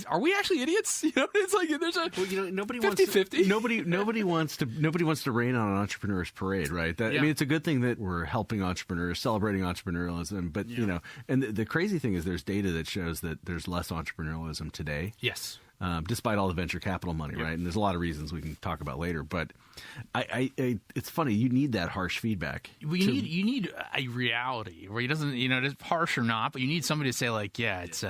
are we actually idiots? It's like there's a nobody 50-50. Nobody wants to rain on an entrepreneur's parade, right? I mean, it's a good thing that we're helping entrepreneurs, celebrating entrepreneurialism. But and the crazy thing is, there's data that shows that there's less entrepreneurialism today. Yes. Despite all the venture capital money, right? And there's a lot of reasons we can talk about later. But it's funny. You need that harsh feedback. Well, you need a reality where he doesn't, it's harsh or not, but you need somebody to say like, it's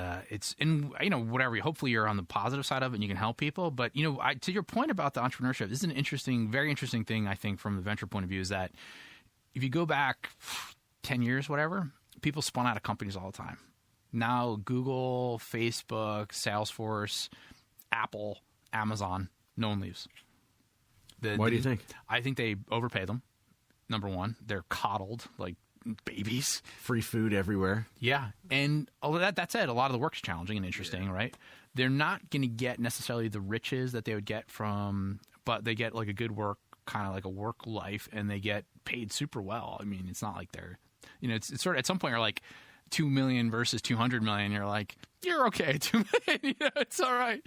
and whatever. Hopefully you're on the positive side of it and you can help people. But to your point about the entrepreneurship, this is an interesting, very interesting thing I think from the venture point of view is that if you go back 10 years, whatever, people spun out of companies all the time. Now Google, Facebook, Salesforce, Apple, Amazon, no one leaves. Why do you think? I think they overpay them. Number one, they're coddled like babies. Free food everywhere. Yeah, and that said, a lot of the work's challenging and interesting, right? They're not going to get necessarily the riches that they would get but they get like a good work, kind of like a work life, and they get paid super well. I mean, it's not like they're, it's sort of at some point you're like, 2 million versus 200 million, you're like, you're okay. 2 million, it's all right.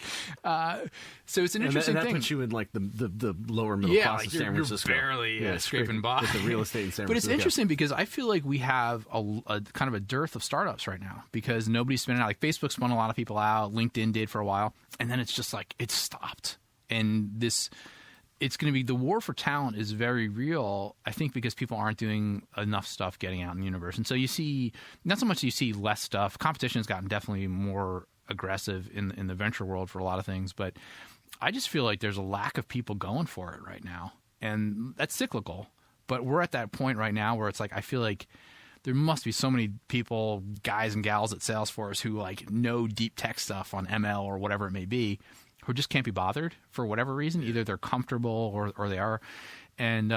So it's an interesting thing. And that puts you in like the lower middle class of San Francisco. You're barely scraping by. With the real estate in San Francisco. But it's interesting because I feel like we have a kind of a dearth of startups right now because nobody's spinning out. Like Facebook spun a lot of people out. LinkedIn did for a while. And then it's just like, it's stopped. And it's going to be, the war for talent is very real, I think, because people aren't doing enough stuff getting out in the universe. And so you see, not so much you see less stuff. Competition has gotten definitely more aggressive in the venture world for a lot of things. But I just feel like there's a lack of people going for it right now. And that's cyclical. But we're at that point right now where it's like, I feel like there must be so many people, guys and gals at Salesforce who like know deep tech stuff on ML or whatever it may be, who just can't be bothered for whatever reason. Either they're comfortable or they are. And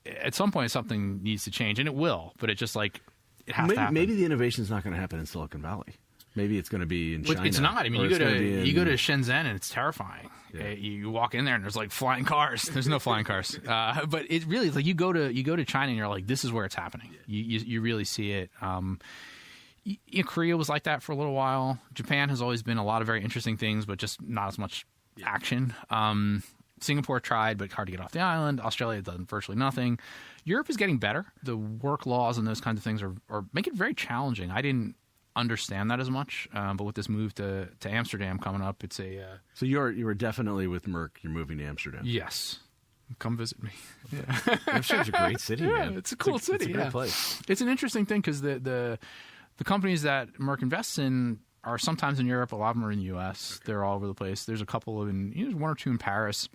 at some point, something needs to change, and it will. But it just like it has to happen. Maybe the innovation is not going to happen in Silicon Valley. Maybe it's going to be in China. It's not. I mean, you go to Shenzhen, and it's terrifying. Yeah. You walk in there, and there's like flying cars. There's no flying cars. But it really is like you go to China, and you're like, this is where it's happening. You really see it. Korea was like that for a little while. Japan has always been a lot of very interesting things, but just not as much action. Singapore tried, but hard to get off the island. Australia done virtually nothing. Europe is getting better. The work laws and those kinds of things are making it very challenging. I didn't understand that as much, but with this move to Amsterdam coming up, it's a... So you are definitely with Merck. You're moving to Amsterdam. Yes. Come visit me. Yeah. Amsterdam's a great city, man. It's a cool city. It's a great place. It's an interesting thing because the companies that Merck invests in are sometimes in Europe. A lot of them are in the U.S. Okay. They're all over the place. There's a couple there's one or two in Paris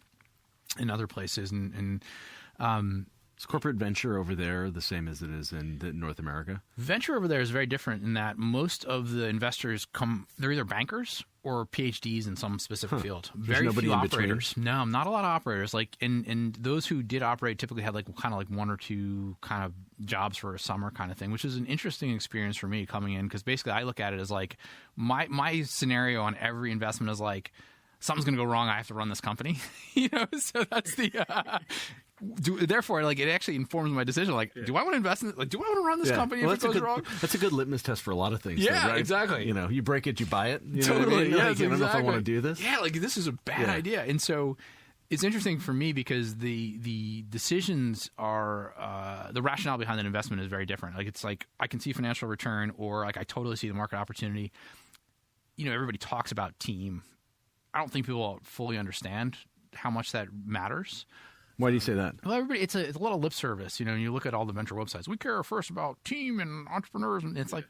and other places. And is corporate venture over there the same as it is in North America? Venture over there is very different in that most of the investors they're either bankers or PhDs in some specific field. Very few operators. No, not a lot of operators. Like, and those who did operate typically had like kind of like one or two kind of jobs for a summer kind of thing, which is an interesting experience for me coming in because basically I look at it as like my scenario on every investment is like something's going to go wrong. I have to run this company, So that's the therefore, like, it actually informs my decision. Like, do I want to invest in it? Like, do I want to run this company if it goes wrong? That's a good litmus test for a lot of things. Yeah, though, right? exactly. You know, you break it, you buy it. You Totally. know what I mean? Yes, Like, I don't know if I want to exactly. do this. Yeah, like, this is a bad idea. And so it's interesting for me because the decisions are the rationale behind an investment is very different. Like, it's like I can see financial return, or like I totally see the market opportunity. You know, everybody talks about team. I don't think people fully understand how much that matters. Why do you say that? Well, everybody, it's a lot of lip service. You know, and you look at all the venture websites. We care first about team and entrepreneurs, and it's like,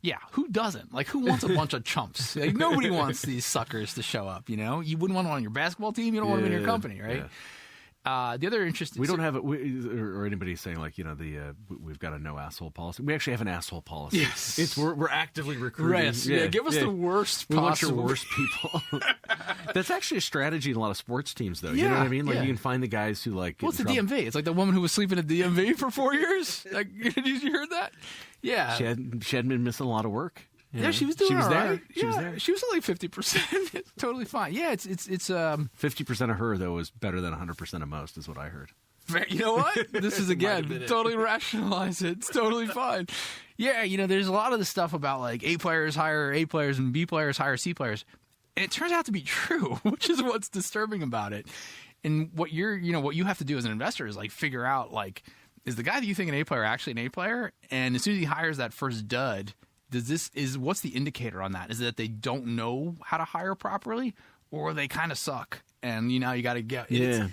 yeah, who doesn't? Like, who wants a bunch of chumps? Like, nobody wants these suckers to show up. You know, you wouldn't want them on your basketball team. You don't want them in your company, right? Yeah. The other interesting, We don't have it, or anybody saying like, you know, we've got a no asshole policy. We actually have an asshole policy. Yes. We're actively recruiting. Right. Yeah, give us the worst We want your possible. worst people. That's actually a strategy in a lot of sports teams, though. You know Yeah, what I mean? Like, yeah. you can find the guys who like. What's the get in trouble. DMV? It's like the woman who was sleeping at the DMV for 4 years. Like, did you hear that? Yeah. She hadn't been missing a lot of work. You know? Yeah, she was doing She was all there. right. She was Yeah, there. She was at like 50%. It's totally fine. Yeah, it's 50% of her though is better than 100% of most, is what I heard. you know what? This is again totally rationalize it. It's totally fine. Yeah, you know, there's a lot of the stuff about like A players hire A players and B players hire C players, and it turns out to be true, which is what's disturbing about it. And what what you have to do as an investor is like figure out like, is the guy that you think an A player actually an A player? And as soon as he hires that first dud, what's the indicator on that? Is it that they don't know how to hire properly, or they kind of suck? And you got to get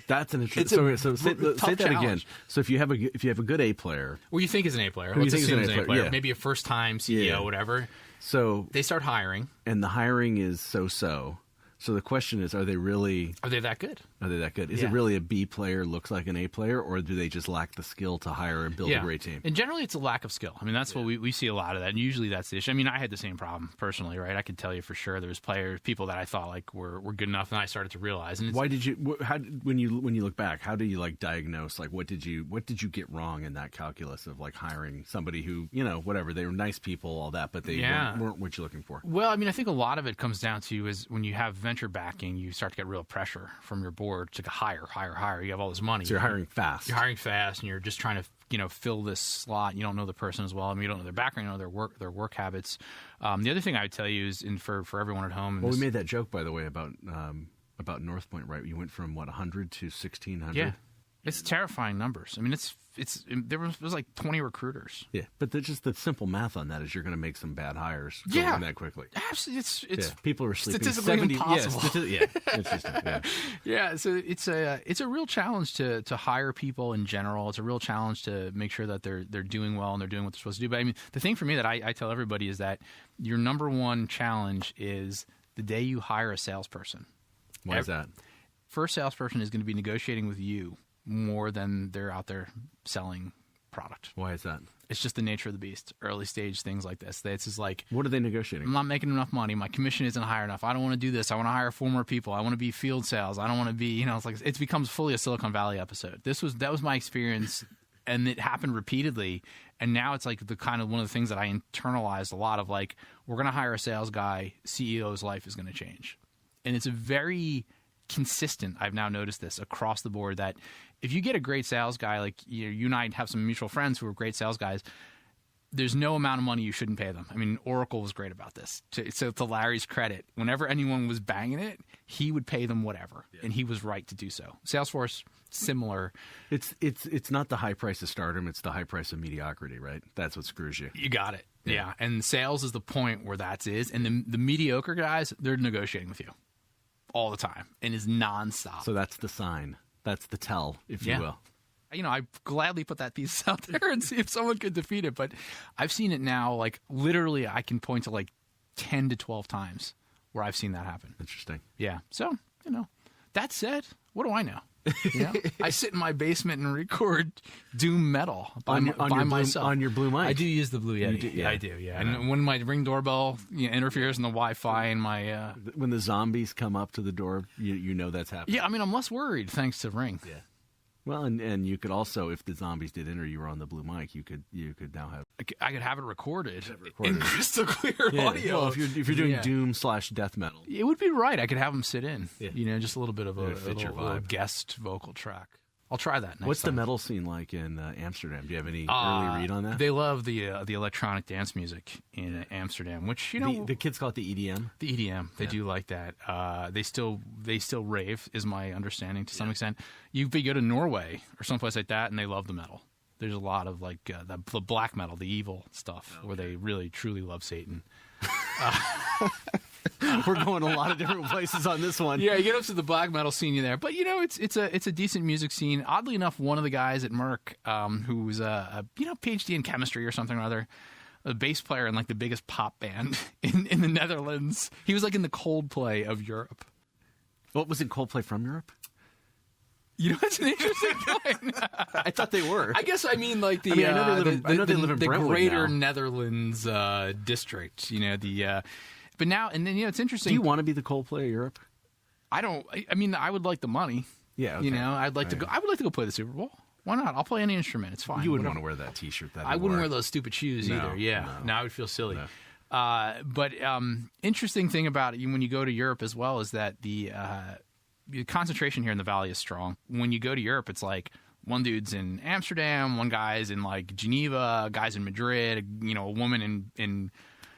That's an interesting. So say that again. challenge. So if you have a good A player, Well, you think is an A player. you Let's think is assume an is A an A player, player. yeah. Maybe a first time CEO, Yeah. whatever. so They start hiring. and the hiring is so. So the question is, are they that good? Is Yeah. it really a B player looks like an A player, or do they just lack the skill to hire and build a great team? And generally, it's a lack of skill. I mean, that's what we see a lot of that. And usually that's the issue. I mean, I had the same problem personally, right? I could tell you for sure there was people that I thought like were good enough, and I started to realize. And Why did you? When you look back, how do you like diagnose like what did you get wrong in that calculus of like hiring somebody who whatever, they were nice people, all that, but they weren't what you're looking for? Well, I mean, I think a lot of it comes down to is when you have venture backing, you start to get real pressure from your board to hire. You have all this money. So you're hiring fast. You're hiring fast, and you're just trying to fill this slot. You don't know the person as well. I mean, you don't know their background, you don't know their work habits. The other thing I would tell you is, for everyone at home. Well, we made that joke, by the way, about North Point, right? You went from 100 to 1,600. Yeah, it's terrifying numbers. I mean, there was like 20 recruiters. Yeah, but just the simple math on that is you're going to make some bad hires Yeah. that quickly. Absolutely, it's people are sleeping statistically impossible. Yeah, interesting. Yeah. Yeah, so it's a real challenge to hire people in general. It's a real challenge to make sure that they're doing well and they're doing what they're supposed to do. But I mean, the thing for me that I tell everybody is that your number one challenge is the day you hire a salesperson. Why is that? First salesperson is going to be negotiating with you more than they're out there selling product. Why is that? It's just the nature of the beast. Early stage things like this. It's just like, What are they negotiating? I'm not making enough money. My commission isn't high enough. I don't want to do this. I want to hire 4 more people. I want to be field sales. I don't want to be, it's like it becomes fully a Silicon Valley episode. That was my experience, and it happened repeatedly. And now it's like one of the things that I internalized a lot of, like, we're going to hire a sales guy. CEO's life is going to change, and it's a very consistent. I've now noticed this across the board that if you get a great sales guy, like you and I have some mutual friends who are great sales guys, there's no amount of money you shouldn't pay them. I mean, Oracle was great about this. So to Larry's credit, whenever anyone was banging it, he would pay them whatever, and he was right to do so. Salesforce, similar. It's not the high price of stardom; it's the high price of mediocrity, right? That's what screws you. You got it. Yeah. And sales is the point where that is, and the mediocre guys, they're negotiating with you all the time, and is nonstop. So that's the sign. That's the tell, if you will. I gladly put that piece out there and see if someone could defeat it. But I've seen it now, like literally I can point to like 10 to 12 times where I've seen that happen. Interesting. Yeah. So, that said, what do I know? I sit in my basement and record doom metal by myself. On your Blue mic. I do use the Blue Yeti. You do, yeah. I do, yeah. And when my Ring doorbell interferes in the Wi-Fi and my... when the zombies come up to the door, you know that's happening. Yeah, I mean, I'm less worried thanks to Ring. Yeah. Well, and you could also, if the zombies did enter, you were on the Blue mic, you could now have... I could have it recorded in crystal clear audio. Well, if you're doing doom/death metal. It would be right. I could have them sit in. Yeah. Just a little bit of a fit your little vibe. guest vocal track. I'll try that next What's time. the metal scene like in Amsterdam? Do you have any early read on that? They love the electronic dance music in Amsterdam, which, you know... The kids call it the EDM? The EDM. They do like that. They still rave, is my understanding, to some extent. You go to Norway or someplace like that, and they love the metal. There's a lot of, like, the black metal, the evil stuff, where they really, truly love Satan. We're going a lot of different places on this one. Yeah, you get up to the black metal scene there, but you know it's a decent music scene. Oddly enough, one of the guys at Merck, who's a PhD in chemistry or something or other, a bass player in like the biggest pop band in the Netherlands. He was like in the Coldplay of Europe. What was it? Coldplay from Europe? You know, it's an interesting point. I thought they were. I guess I mean like the I know they live in the Brentwood greater now. Netherlands district. You know but now and then it's interesting. Do you want to be the Coldplay of Europe? I don't. I mean, I would like the money. Yeah, okay. You know, I'd like to go. I would like to go play the Super Bowl. Why not? I'll play any instrument. It's fine. You wouldn't want to wear that T-shirt. I wouldn't wear those stupid shoes either. Yeah, no, I would feel silly. No. But interesting thing about it when you go to Europe as well is that the concentration here in the Valley is strong. When you go to Europe, it's like one dude's in Amsterdam, one guy's in like Geneva, guy's in Madrid, you know, a woman in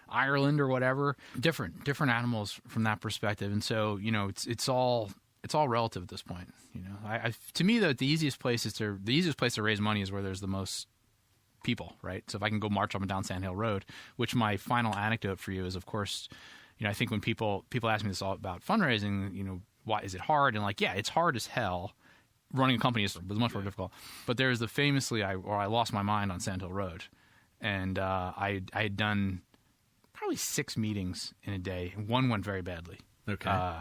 Ireland or whatever. Different animals from that perspective, and so you know it's all relative at this point. You know, to me the easiest place to raise money is where there's the most people, right? So if I can go march up and down Sand Hill Road, which my final anecdote for you is, of course, you know, I think when people ask me this all about fundraising, you know, why is it hard? And like, yeah, it's hard as hell. Running a company is much more difficult. But there's the famously, I lost my mind on Sand Hill Road, and I had done probably 6 meetings in a day, and one went very badly. Okay.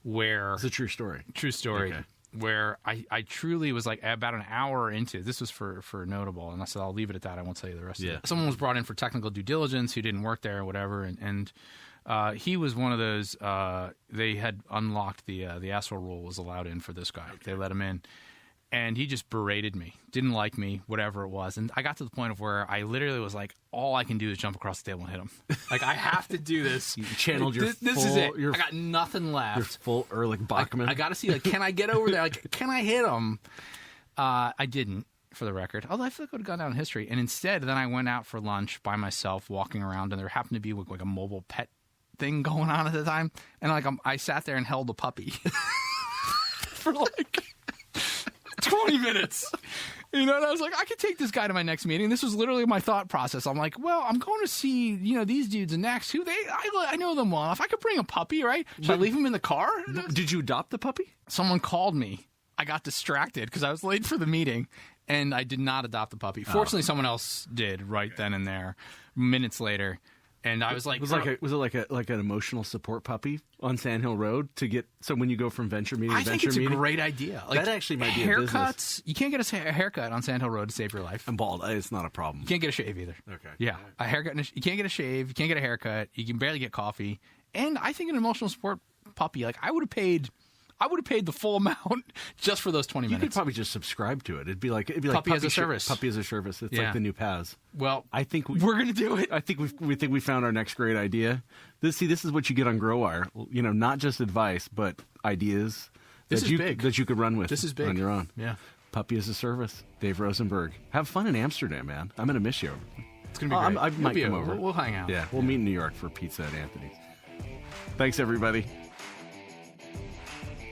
Where it's a true story. True story. Okay. Where I truly was like about an hour into this was for Nodeable, and I said I'll leave it at that. I won't tell you the rest of it. Someone was brought in for technical due diligence who didn't work there or whatever, and he was one of those. They had unlocked the asshole rule was allowed in for this guy. Okay. They let him in, and he just berated me, didn't like me, whatever it was. And I got to the point of where I literally was like, all I can do is jump across the table and hit him. Like, I have to do this. You channeled your this is it. I got nothing left. Your full Erlich Bachman. I got to see, like, can I get over there? Like, can I hit him? I didn't, for the record. Although I feel like I would have gone down in history. And instead, then I went out for lunch by myself, walking around, and there happened to be like a mobile pet thing going on at the time. And like I sat there and held a puppy for like 20 minutes. You know, and I was like, I could take this guy to my next meeting. This was literally my thought process. I'm like, well, I'm going to see, you know, these dudes next. I know them well. If I could bring a puppy, right? Should I leave him in the car? Did you adopt the puppy? Someone called me. I got distracted because I was late for the meeting, and I did not adopt the puppy. Fortunately, someone else did right then and there, minutes later. And I was like, was it like an emotional support puppy on Sand Hill Road to get? So when you go from venture meeting to venture meeting, I think it's a great idea. Like, that actually might be a business. Haircuts. You can't get a haircut on Sand Hill Road to save your life. I'm bald. It's not a problem. You can't get a shave either. Okay. Yeah, a haircut. You can't get a shave. You can't get a haircut. You can barely get coffee. And I think an emotional support puppy, like I would have paid the full amount just for those 20 minutes. You could probably just subscribe to it. It'd be like puppy as a service. Puppy as a service. It's like the new Paz. Well, I think we're going to do it. I think we found our next great idea. This is what you get on GrowWire. You know, not just advice, but ideas that you could run with. This is big on your own. Yeah. Puppy as a service. Dave Rosenberg. Have fun in Amsterdam, man. I'm going to miss you. It's going to be great. I might come over. We'll hang out. Yeah, we'll meet in New York for pizza at Anthony's. Thanks, everybody.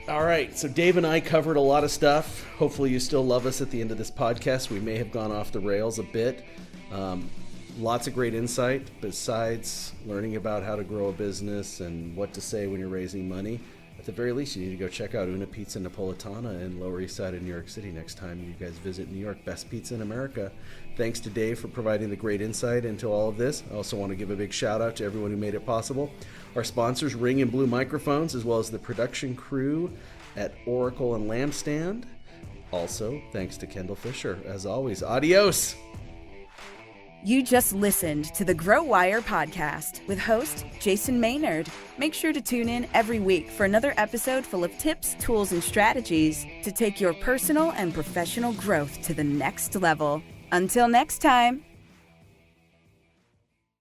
All right, so Dave and I covered a lot of stuff. Hopefully you still love us at the end of this podcast. We may have gone off the rails a bit. Lots of great insight besides learning about how to grow a business and what to say when you're raising money. At the very least, you need to go check out Una Pizza Napoletana in Lower East Side of New York City next time you guys visit New York. Best pizza in America. Thanks to Dave for providing the great insight into all of this. I also want to give a big shout out to everyone who made it possible. Our sponsors, Ring and Blue Microphones, as well as the production crew at Oracle and Lampstand. Also, thanks to Kendall Fisher. As always, adios! You just listened to the GrowWire podcast with host Jason Maynard. Make sure to tune in every week for another episode full of tips, tools, and strategies to take your personal and professional growth to the next level. Until next time.